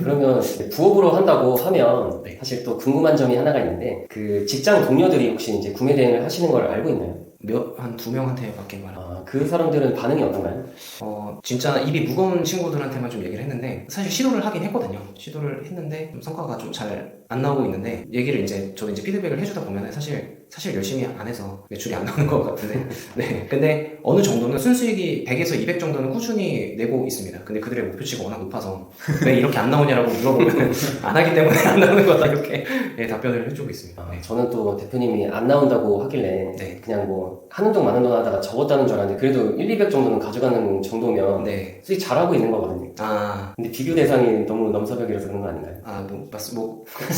그러면 부업으로 한다고 하면 네. 사실 또 궁금한 점이 하나가 있는데, 그 직장 동료들이 혹시 이제 구매 대행을 하시는 걸 알고 있나요? 한 2명한테 밖에 말 안. 그 사람들은 반응이 어떤가요? 진짜 입이 무거운 친구들한테만 좀 얘기를 했는데, 사실 시도를 하긴 했거든요. 시도를 했는데 좀 성과가 좀 잘 안 나오고 있는데, 얘기를 저도 이제 피드백을 해주다 보면 사실 열심히 안 해서 매출이 안 나오는 것 같은데, 네. 근데 어느 정도는 순수익이 100에서 200 정도는 꾸준히 내고 있습니다. 근데 그들의 목표치가 워낙 높아서 왜 이렇게 안 나오냐라고 물어보면 안 하기 때문에 안 나오는 거다, 이렇게 네, 답변을 해주고 있습니다. 네. 저는 또 대표님이 안 나온다고 하길래 네. 그냥 뭐 하는 돈 마는 돈 하다가 접었다는 줄 알았는데, 그래도 1, 200 정도는 가져가는 정도면 네. 수익 잘하고 있는 거거든요. 근데 비교 대상이 너무 넘사벽이라서 그런 거 아닌가요?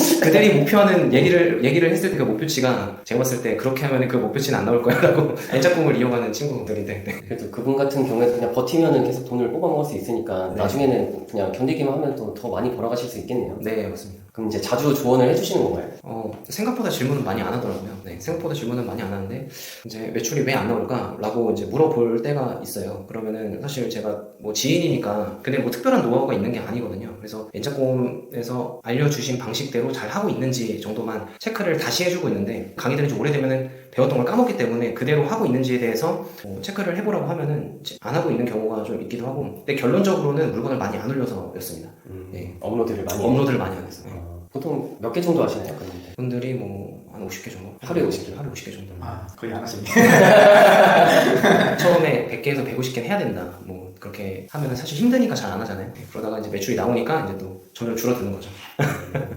그들이 목표하는 얘기를 했을 때 그 목표치가 제가 봤을 때 그렇게 하면 그 목표치는 안 나올 거야 라고 N짝꿍을 이용하는 친구들인데, 네. 그래도 그분 같은 경우에도 그냥 버티면은 계속 돈을 뽑아 먹을 수 있으니까 네. 나중에는 그냥 견디기만 하면 또 더 많이 벌어가실 수 있겠네요. 네, 맞습니다. 그럼 이제 자주 조언을 해주시는 건가요? 생각보다 질문은 많이 안 하더라고요. 네, 생각보다 질문은 많이 안 하는데, 이제 매출이 왜 안 나올까? 라고 이제 물어볼 때가 있어요. 그러면은 사실 제가 뭐 지인이니까, 근데 뭐 특별한 노하우가 있는 게 아니거든요. 그래서 N짝꿍에서 알려주신 방식대로 잘 하고 있는지 정도만 체크를 다시 해주고 있는데, 강의들이 좀 오래되면은 배웠던 걸 까먹기 때문에 그대로 하고 있는지에 대해서 체크를 해보라고 하면은 이제 안 하고 있는 경우가 좀 있기도 하고, 근데 결론적으로는 물건을 많이 안 올려서였습니다. 네. 업로드를 많이 안 했어요. 네. 보통 몇 개 정도 하시나요? 그런데? 분들이 뭐 한 50개 정도? 하루에 50개? 하루에 50개 정도. 거의 안 하시네. 처음에 100개에서 150개는 해야 된다. 뭐 그렇게 하면은 사실 힘드니까 잘 안 하잖아요. 그러다가 이제 매출이 나오니까 이제 또 점점 줄어드는 거죠.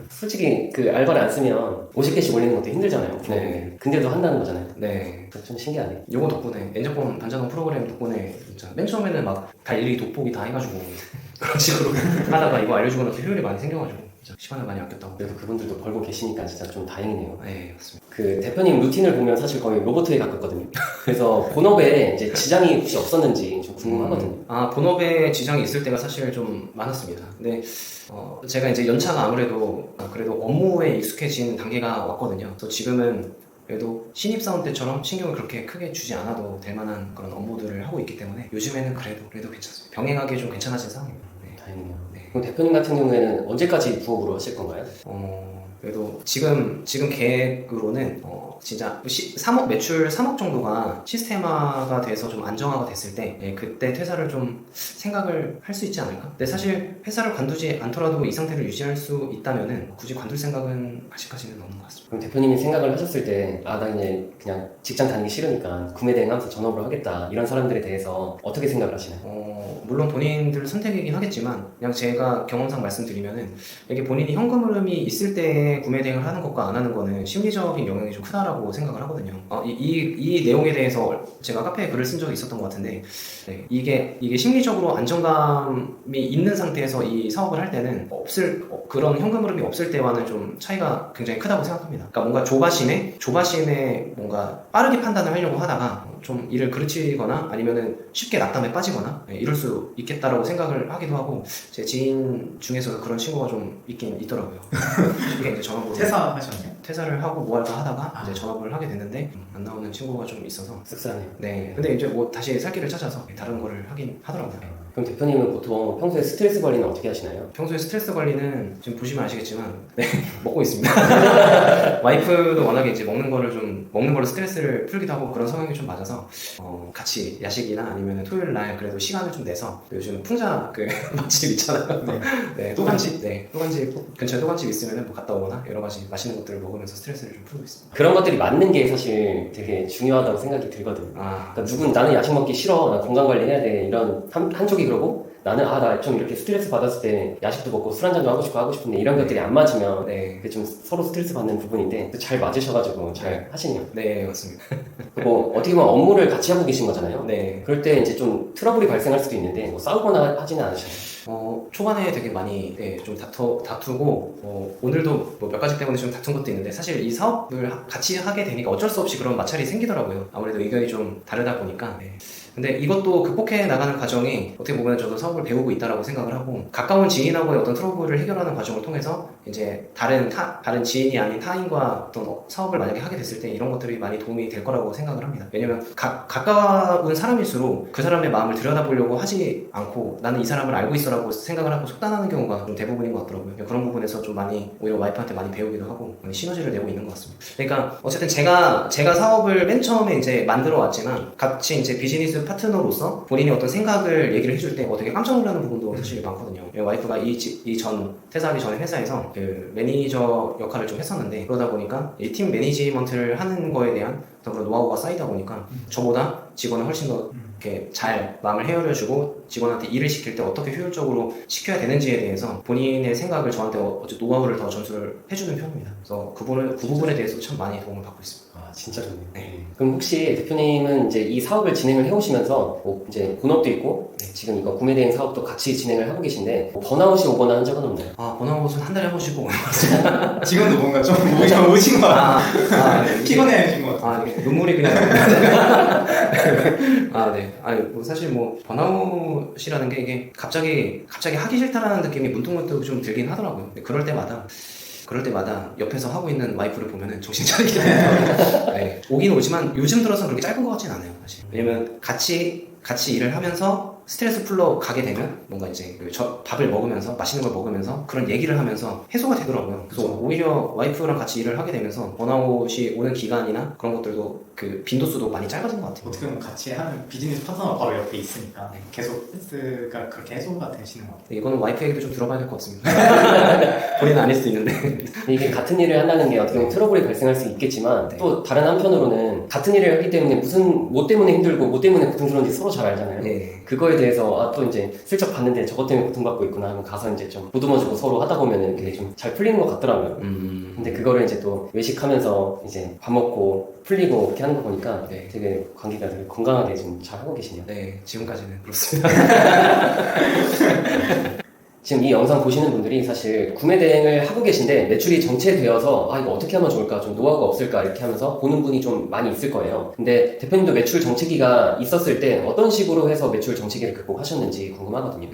솔직히 그 알바를 안 쓰면 50개씩 올리는 것도 힘들잖아요. 네. 근데도 한다는 거잖아요. 네. 좀 신기하네. 요거 덕분에, N짝꿍 반자동 프로그램 덕분에 진짜 맨 처음에는 막 다 일일이 돋보기 다 해가지고 그런 식으로 하다가 이거 알려주고 나서 효율이 많이 생겨가지고 진짜 시간을 많이 아꼈다고. 그래도 그분들도 벌고 계시니까 진짜 좀 다행이네요. 네, 맞습니다. 그 대표님 루틴을 보면 사실 거의 로봇에 가깝거든요. 그래서 본업에 이제 지장이 혹시 없었는지 좀 궁금하거든요. 본업에 지장이 있을 때가 사실 좀 많았습니다. 근데 제가 이제 연차가 아무래도 그래도 업무에 익숙해진 단계가 왔거든요. 그래서 지금은 그래도 신입사원 때처럼 신경을 그렇게 크게 주지 않아도 될 만한 그런 업무들을 하고 있기 때문에 요즘에는 그래도 괜찮습니다. 병행하기 좀 괜찮아진 상황입니다. 네. 다행이네요. 네. 그럼 대표님 같은 경우에는 언제까지 부업으로 하실 건가요? 그래도 지금 계획으로는 진짜 매출 3억 정도가 시스템화가 돼서 좀 안정화가 됐을 때, 그때 퇴사를 좀 생각을 할 수 있지 않을까? 근데 사실 회사를 관두지 않더라도 이 상태를 유지할 수 있다면은 굳이 관둘 생각은 아직까지는 없는 것 같습니다. 그럼 대표님이 생각을 하셨을 때, 나 이제 그냥 직장 다니기 싫으니까 구매 대행하면서 전업을 하겠다, 이런 사람들에 대해서 어떻게 생각을 하시나요? 물론 본인들 선택이긴 하겠지만, 그냥 제가 경험상 말씀드리면은, 이게 본인이 현금 흐름이 있을 때 구매 대행을 하는 것과 안 하는 거는 심리적인 영향이 좀 크다라고 생각을 하거든요. 이 내용에 대해서 제가 카페에 글을 쓴 적이 있었던 것 같은데, 네, 이게 심리적으로 안정감이 있는 상태에서 이 사업을 할 때는 그런 현금 흐름이 없을 때와는 좀 차이가 굉장히 크다고 생각합니다. 그러니까 뭔가 조바심에 뭔가 빠르게 판단을 하려고 하다가 좀 일을 그르치거나 아니면은 쉽게 낙담에 빠지거나 이럴 수 있겠다라고 생각을 하기도 하고, 제 지인 중에서도 그런 친구가 좀 있긴 있더라고요. 이게 이제 전업으로 퇴사하셨나요? 퇴사를 하고 뭐 할까 하다가 이제 전업을 하게 됐는데 안 나오는 친구가 좀 있어서 씁쓸하네요. 네. 근데 이제 뭐 다시 살 길을 찾아서 다른 거를 하긴 하더라고요. 그럼 대표님은 보통 평소에 스트레스 관리는 어떻게 하시나요? 평소에 스트레스 관리는 지금 보시면 아시겠지만 먹고 있습니다. 와이프도 워낙에 이제 먹는 걸로 스트레스를 풀기도 하고 그런 성향이 좀 맞아서 같이 야식이나 아니면 토요일 날 그래도 시간을 좀 내서, 요즘 풍자 맛집 있잖아요. 네, 또간집 근처에 또간집 있으면 뭐 갔다 오거나 여러 가지 맛있는 것들을 먹으면서 스트레스를 좀 풀고 있습니다. 그런 것들이 맞는 게 사실 되게 중요하다고 생각이 들거든요. 그러니까 나는 야식 먹기 싫어, 나 건강 관리 해야 돼, 이런 한쪽이 그러고, 나는 나 좀 이렇게 스트레스 받았을 때 야식도 먹고 술 한잔도 하고 싶은데 이런 것들이 안 맞으면 그게 좀 서로 스트레스 받는 부분인데 잘 맞으셔가지고 잘 하시네요. 네, 맞습니다. 그리고 어떻게 보면 업무를 같이 하고 계신 거잖아요. 네. 그럴 때 이제 좀 트러블이 발생할 수도 있는데 뭐 싸우거나 하지는 않으셔요. 초반에 되게 많이 좀 다투고 오늘도 뭐 몇 가지 때문에 좀 다툰 것도 있는데 사실 이 사업을 같이 하게 되니까 어쩔 수 없이 그런 마찰이 생기더라고요. 아무래도 의견이 좀 다르다 보니까. 근데 이것도 극복해 나가는 과정이 어떻게 보면 저도 사업을 배우고 있다라고 생각을 하고 가까운 지인하고의 어떤 트러블을 해결하는 과정을 통해서 이제 다른 지인이 아닌 타인과 어떤 사업을 만약에 하게 됐을 때 이런 것들이 많이 도움이 될 거라고 생각을 합니다. 왜냐면 가까운 사람일수록 그 사람의 마음을 들여다보려고 하지 않고 나는 이 사람을 알고 있어라고 생각을 하고 속단하는 경우가 좀 대부분인 것 같더라고요. 그런 부분에서 좀 많이 오히려 와이프한테 많이 배우기도 하고 시너지를 내고 있는 것 같습니다. 그러니까 어쨌든 제가 사업을 맨 처음에 이제 만들어 왔지만 같이 이제 비즈니스 파트너로서 본인이 어떤 생각을 얘기를 해줄 때 되게 깜짝 놀라는 부분도 사실 많거든요. 와이프가 퇴사하기 전에 회사에서 그 매니저 역할을 좀 했었는데 그러다 보니까 이 팀 매니지먼트를 하는 거에 대한 그런 노하우가 쌓이다 보니까 저보다 직원을 훨씬 더 이렇게 잘 마음을 헤아려주고 직원한테 일을 시킬 때 어떻게 효율적으로 시켜야 되는지에 대해서 본인의 생각을 저한테 노하우를 더 전수를 해주는 편입니다. 그래서 그 부분에 대해서 참 많이 도움을 받고 있습니다. 아, 진짜 좋네요. 네. 그럼 혹시 대표님은 이제 이 사업을 진행을 해오시면서 뭐 이제 본업도 있고 지금 이거 구매 대행 사업도 같이 진행을 하고 계신데 번아웃이 오거나 한 적은 없나요? 번아웃은 한 달에 한 번씩 오고 지금도 뭔가 좀 오신 것 같아요. 피곤해하신 것 같아요. 눈물이 그냥 네. 사실 뭐 번아웃이라는 게 이게 갑자기 하기 싫다라는 느낌이 문득문득 좀 들긴 하더라고요. 그럴 때마다 옆에서 하고 있는 와이프를 보면은 정신 차리게 돼요. 오긴 오지만 요즘 들어서 그렇게 짧은 것 같진 않아요, 사실. 왜냐면 같이 일을 하면서 스트레스 풀러 가게 되면 뭔가 이제 밥을 먹으면서 맛있는 걸 먹으면서 그런 얘기를 하면서 해소가 되더라고요. 그래서 오히려 와이프랑 같이 일을 하게 되면서 번아웃이 오는 기간이나 그런 것들도 그 빈도수도 많이 짧아진 것 같아요. 어떻게 보면 같이 하는 비즈니스 파트너가 바로 옆에 있으니까 계속 스트레스가 그렇게 해소가 되시는 것 같아요. 이거는 와이프 얘기도 좀 들어봐야 될 것 같습니다. 본인은 아닐 수도 있는데 이게 같은 일을 한다는 게 어떻게 보면 트러블이 발생할 수 있겠지만 또 다른 한편으로는 같은 일을 하기 때문에 뭐 때문에 힘들고 뭐 때문에 고통스러운지 서로 잘 알잖아요. 그거에 대해서 또 이제 슬쩍 봤는데 저것 때문에 고통받고 있구나 하면 가서 이제 좀 보듬어주고 서로 하다 보면은 그게 좀 잘 풀리는 것 같더라고요. 근데 그거를 이제 또 외식하면서 이제 밥 먹고 풀리고 그렇게 하는 거 보니까 되게 관계가 되게 건강하게 좀 잘 하고 계시네요. 네, 지금까지는 그렇습니다. 지금 이 영상 보시는 분들이 사실 구매 대행을 하고 계신데 매출이 정체되어서 이거 어떻게 하면 좋을까, 좀 노하우가 없을까 이렇게 하면서 보는 분이 좀 많이 있을 거예요. 근데 대표님도 매출 정체기가 있었을 때 어떤 식으로 해서 매출 정체기를 극복하셨는지 궁금하거든요.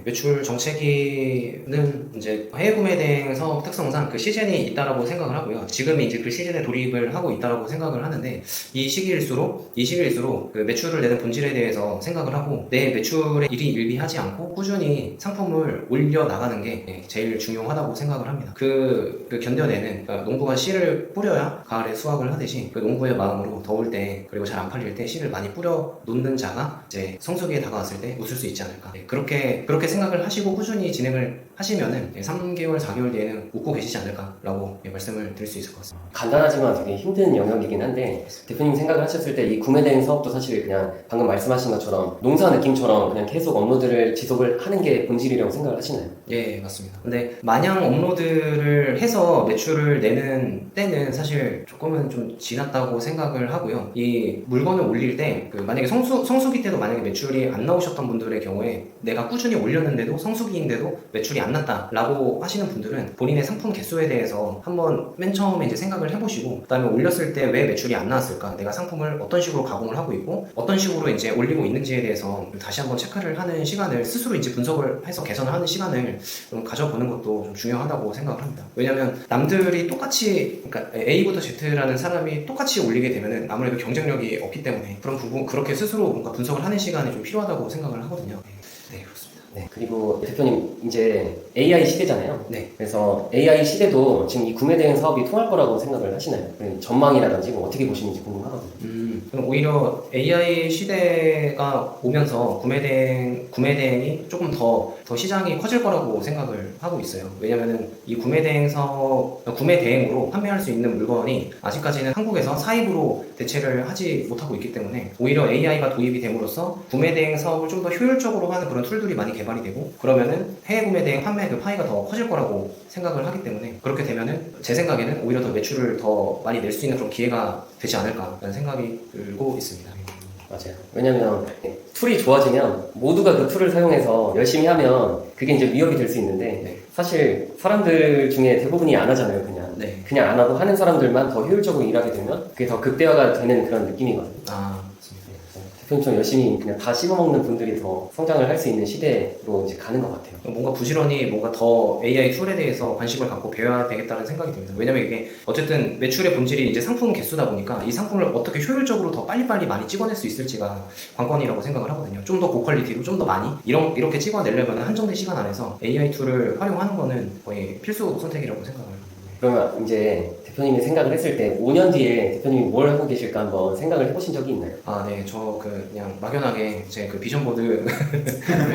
매출 정체기는 이제 해외 구매 대행 사업 특성상 그 시즌이 있다라고 생각을 하고요. 지금이 이제 그 시즌에 돌입을 하고 있다라고 생각을 하는데 이 시기일수록 그 매출을 내는 본질에 대해서 생각을 하고 내 매출에 일희일비하지 않고 꾸준히 상품을 올려 나가는 게 제일 중요하다고 생각을 합니다. 그 견뎌내는 그러니까 농부가 씨를 뿌려야 가을에 수확을 하듯이 그 농부의 마음으로 더울 때 그리고 잘 안 팔릴 때 씨를 많이 뿌려 놓는 자가 이제 성수기에 다가왔을 때 웃을 수 있지 않을까. 그렇게 생각을 하시고 꾸준히 진행을 하시면은 3개월, 4개월 뒤에는 웃고 계시지 않을까라고 말씀을 드릴 수 있을 것 같습니다. 간단하지만 되게 힘든 영역이긴 한데 대표님 생각을 하셨을 때 이 구매 대행 사업도 사실 그냥 방금 말씀하신 것처럼 농사 느낌처럼 그냥 계속 업로드를 지속을 하는 게 본질이라고 생각을 하시나요? 예, 맞습니다. 근데 마냥 업로드를 해서 매출을 내는 때는 사실 조금은 좀 지났다고 생각을 하고요. 이 물건을 올릴 때 만약에 성수기 때도 만약에 매출이 안 나오셨던 분들의 경우에 내가 꾸준히 올렸는데도 성수기인데도 매출이 안 났다라고 하시는 분들은 본인의 상품 개수에 대해서 한번 맨 처음에 이제 생각을 해보시고 그다음에 올렸을 때 왜 매출이 안 나왔을까? 내가 상품을 어떤 식으로 가공을 하고 있고 어떤 식으로 이제 올리고 있는지에 대해서 다시 한번 체크를 하는 시간을 스스로 이제 분석을 해서 개선을 하는 시간을 좀 가져보는 것도 좀 중요하다고 생각을 합니다. 왜냐면 남들이 똑같이 그러니까 A부터 Z라는 사람이 똑같이 올리게 되면은 아무래도 경쟁력이 없기 때문에 그런 부분 그렇게 스스로 뭔가 분석을 하는 시간이 좀 필요하다고 생각을 하거든요. 네, 그렇습니다. 네, 그리고 대표님 이제 AI 시대잖아요. 네. 그래서 AI 시대도 지금 이 구매 대행 사업이 통할 거라고 생각을 하시나요? 전망이라든지 뭐 어떻게 보시는지 궁금하거든요. 그럼 오히려 AI 시대가 오면서 구매 대행이 조금 더 시장이 커질 거라고 생각을 하고 있어요. 왜냐면은 이 구매 대행으로 판매할 수 있는 물건이 아직까지는 한국에서 사입으로 대체를 하지 못하고 있기 때문에 오히려 AI가 도입이 됨으로써 구매 대행 사업을 좀 더 효율적으로 하는 그런 툴들이 많이 개발이 되고 그러면은 해외 구매 대행 판매 그 파이가 더 커질 거라고 생각을 하기 때문에 그렇게 되면은 제 생각에는 오히려 더 매출을 더 많이 낼 수 있는 그런 기회가 되지 않을까라는 생각이 들고 있습니다. 맞아요. 왜냐면 툴이 좋아지면 모두가 그 툴을 사용해서 열심히 하면 그게 이제 위협이 될 수 있는데 네. 사실 사람들 중에 대부분이 안 하잖아요. 그냥 안 하고 하는 사람들만 더 효율적으로 일하게 되면 그게 더 극대화가 되는 그런 느낌이거든요. 맞습니다. 대표님처럼 열심히 그냥 다 씹어먹는 분들이 더 성장을 할 수 있는 시대로 이제 가는 것 같아요. 뭔가 부지런히 뭔가 더 AI 툴에 대해서 관심을 갖고 배워야 되겠다는 생각이 듭니다. 왜냐면 이게 어쨌든 매출의 본질이 이제 상품 개수다 보니까 이 상품을 어떻게 효율적으로 더 빨리빨리 많이 찍어낼 수 있을지가 관건이라고 생각을 하거든요. 좀 더 고퀄리티로 좀 더 많이 이렇게 찍어내려면 한정된 시간 안에서 AI 툴을 활용하는 거는 거의 필수 선택이라고 생각을 합니다. 그러면 이제 대표님이 생각을 했을 때 5년 뒤에 대표님이 뭘 하고 계실까 한번 생각을 해보신 적이 있나요? 네, 저 그냥 막연하게 제 그 비전보드를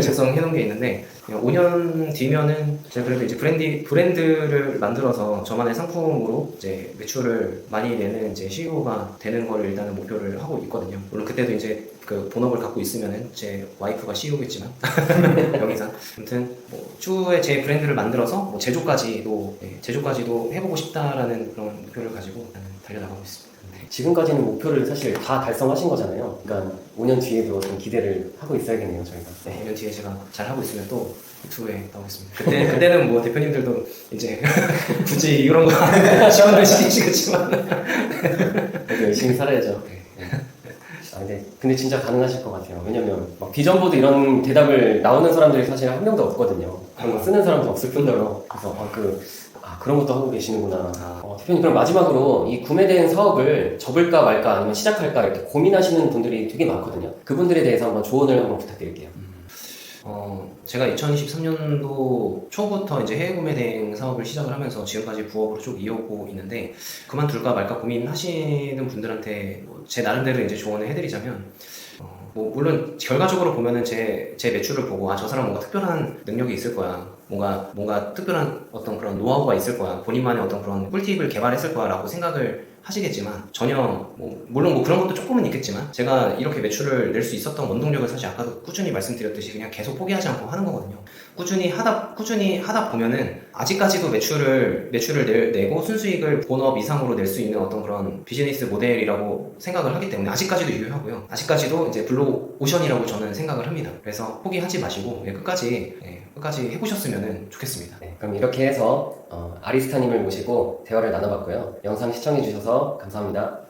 작성해 놓은 게 있는데, 그냥 5년 뒤면은 제가 그래도 이제 브랜드를 만들어서 저만의 상품으로 이제 매출을 많이 내는 이제 CEO가 되는 걸 일단은 목표를 하고 있거든요. 물론 그때도 이제 그 본업을 갖고 있으면은 제 와이프가 CEO겠지만 명의상 아무튼 뭐 추후에 제 브랜드를 만들어서 뭐 제조까지도 해보고 싶다라는 그런 목표를 가지고 나는 달려나가고 있습니다. 지금까지는 목표를 사실 다 달성하신 거잖아요. 그러니까 5년 뒤에도 좀 기대를 하고 있어야겠네요, 저희가. 5년 뒤에 제가 잘 하고 있으면 또 유튜브에 나오겠습니다. 그때는 뭐 대표님들도 이제 굳이 이런 거 지원을 시키시겠지만 그래도 열심히 살아야죠. 근데 진짜 가능하실 것 같아요. 왜냐면 막 비전보드 이런 대답을 나오는 사람들이 사실 한 명도 없거든요. 그런 거 쓰는 사람도 없을 뿐더러. 그래서 그런 것도 하고 계시는구나. 대표님, 그럼 마지막으로 이 구매된 사업을 접을까 말까 아니면 시작할까 이렇게 고민하시는 분들이 되게 많거든요. 그분들에 대해서 한번 조언을 한번 부탁드릴게요. 제가 2023년도 초부터 이제 해외 구매 대행 사업을 시작을 하면서 지금까지 부업으로 쭉 이어오고 있는데, 그만둘까 말까 고민하시는 분들한테 제 나름대로 이제 조언을 해드리자면, 뭐 물론 결과적으로 보면은 제 매출을 보고 저 사람 뭔가 특별한 능력이 있을 거야, 뭔가 특별한 어떤 그런 노하우가 있을 거야, 본인만의 어떤 그런 꿀팁을 개발했을 거야 라고 생각을 하시겠지만, 전혀 물론 그런 것도 조금은 있겠지만, 제가 이렇게 매출을 낼 수 있었던 원동력은 사실 아까도 꾸준히 말씀드렸듯이 그냥 계속 포기하지 않고 하는 거거든요. 꾸준히 하다 보면은 아직까지도 매출을 내고 순수익을 본업 이상으로 낼 수 있는 어떤 그런 비즈니스 모델이라고 생각을 하기 때문에 아직까지도 유효하고요. 아직까지도 이제 블루 오션이라고 저는 생각을 합니다. 그래서 포기하지 마시고 끝까지 해보셨으면 좋겠습니다. 네, 그럼 이렇게 해서 아리스타님을 모시고 대화를 나눠봤고요. 영상 시청해주셔서 감사합니다.